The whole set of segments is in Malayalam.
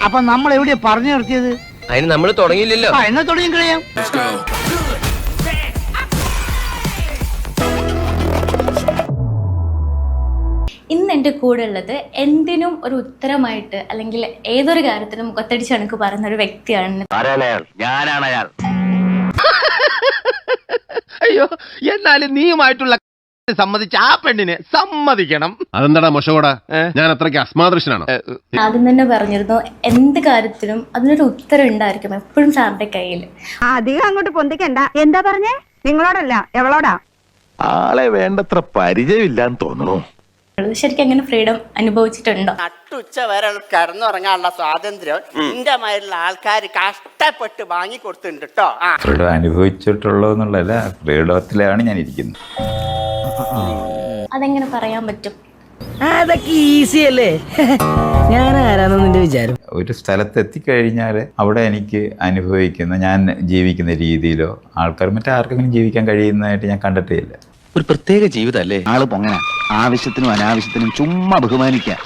അപ്പൊ നമ്മൾ എവിടെയാ പറഞ്ഞു നിർത്തിയത്? അതിന് നമ്മൾ തുടങ്ങിയില്ലല്ലോ. എന്നാ തുടങ്ങി കഴിയാം. ഇന്ന് എൻ്റെ കൂടെ ഉള്ളത് എന്തിനും ഒരു ഉത്തരമായിട്ട് അല്ലെങ്കിൽ ഏതൊരു കാര്യത്തിനും മുഖത്തടിച്ച് കണക്ക് പറയുന്ന ഒരു വ്യക്തിയാണ്. ഞാനാണ് അയാൾ. അയ്യോ, എന്നാലും നീയുമായിട്ടുള്ള സമ്മതിച്ച ആ പെണ്ണിനെ സമ്മതിക്കണം. അതെന്താടാ മൊശകോടാ, ഞാൻ അത്രയ്ക്ക് അസ്മാദൃശ്യനാണോ? ആദ്യം തന്നെ പറഞ്ഞിരുന്നു എന്ത് കാര്യത്തിനും അതിനൊരു ഉത്തരം ഉണ്ടായിരിക്കും എപ്പോഴും സാറിന്റെ കയ്യിൽ. അധികം അങ്ങോട്ട് പൊന്തിക്കണ്ട. എന്താ പറഞ്ഞേ? നിങ്ങളോടല്ല, എവളോടാ? ആളെ വേണ്ടത്ര പരിചയമില്ലാന്ന് തോന്നുന്നു. ശരിക്കും അങ്ങനെ ഫ്രീഡം അനുഭവിച്ചിട്ടുണ്ടോ? നട്ടുച്ച വരെ കിടന്നുറങ്ങാനുള്ള സ്വാതന്ത്ര്യം എന്റെ മാതിരിയുള്ള ആൾക്കാർ കഷ്ടപ്പെട്ട് വാങ്ങിക്കൊടുത്തിട്ടുണ്ട് കേട്ടോ. ഫ്രീഡം അനുഭവിച്ചിട്ടുള്ളതെന്നുള്ളതല്ല, ഫ്രീഡത്തിലാണ് ഞാൻ ഇരിക്കുന്നത്. അതെങ്ങനെ പറയാൻ പറ്റും? അതൊക്കെ ഈസി അല്ലേ? ഞാൻ ആരാണെന്ന് നിന്റെ വിചാരം? ഒരു സ്ഥലത്ത് എത്തിക്കഴിഞ്ഞാൽ അവിടെ എനിക്ക് അനുഭവിക്കുന്ന, ഞാൻ ജീവിക്കുന്ന രീതിയിലോ ആൾക്കാർ മറ്റാർക്കെങ്കിലും ജീവിക്കാൻ കഴിയുന്നതായിട്ട് ഞാൻ കണ്ടിട്ടേ ഇല്ല. ഒരു പ്രത്യേക ജീവിതല്ലേ ആള് പൊങ്ങന, ആവശ്യത്തിനും അനാവശ്യത്തിനും ചുമ്മാ ബഹുമാനിക്കുക,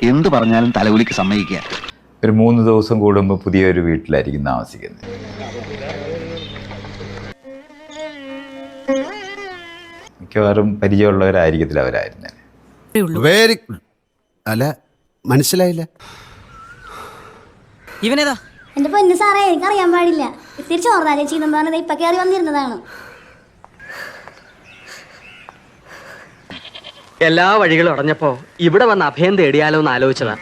എന്ത് പറഞ്ഞാലും തലകുലിക്ക് സമ്മതിക്കുക. ഒരു 3 ദിവസം കൂടുമ്പോൾ പുതിയൊരു വീട്ടിലായിരിക്കും താമസിക്കുന്നത്. മിക്കവാറും പരിചയമുള്ളവരായിരിക്കത്തില്ല അവരായിരുന്നു. വെരി അല്ല, മനസ്സിലായില്ല. ഇവനേതാ? എന്റെ പൊന്നു സാറേ, എനിക്കറിയാൻ പാടില്ല. ഇത്തിരി ചോർന്നാലേ ചെയ്യുന്ന പറഞ്ഞത് ഇപ്പൊ കയറി വന്നിരുന്നതാണ്. എല്ലാ വഴികളും അടഞ്ഞപ്പോ ഇവിടെ വന്ന് അഭയം തേടിയാലോ എന്ന് ആലോചിച്ചതാ.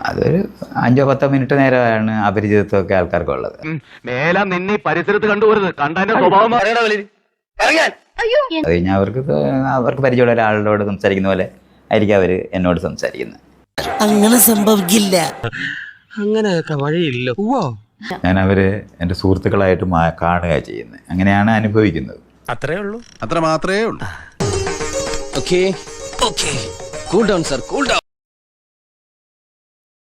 അതൊരു 5-10 മിനിറ്റ് നേരമാണ് അപരിചിതത്വമൊക്കെ ആൾക്കാർക്കുള്ളത്. മേലാ നിന്നെ പരിസരത്ത് കണ്ടുപോരുത്, കണ്ടതിന്റെ സ്വഭാവം. അത് കഴിഞ്ഞാൽ അവർക്ക് പരിചയമുള്ള ഒരാളോട് സംസാരിക്കുന്ന പോലെ ആയിരിക്കും അവർ എന്നോട് സംസാരിക്കുന്നത്. അങ്ങനെ സംഭവിക്കില്ല. അങ്ങനെയൊക്കെ വഴിയില്ലോ. ഞാൻ അവരെ എൻ്റെ സുഹൃത്തുക്കളായിട്ട് കാണുക ചെയ്യുന്നത്. അങ്ങനെയാണ് അനുഭവിക്കുന്നത്. അത്രേ ഉള്ളൂ. അത്ര മാത്രമേ ഉള്ളൂ. Okay cool down sir, cool down.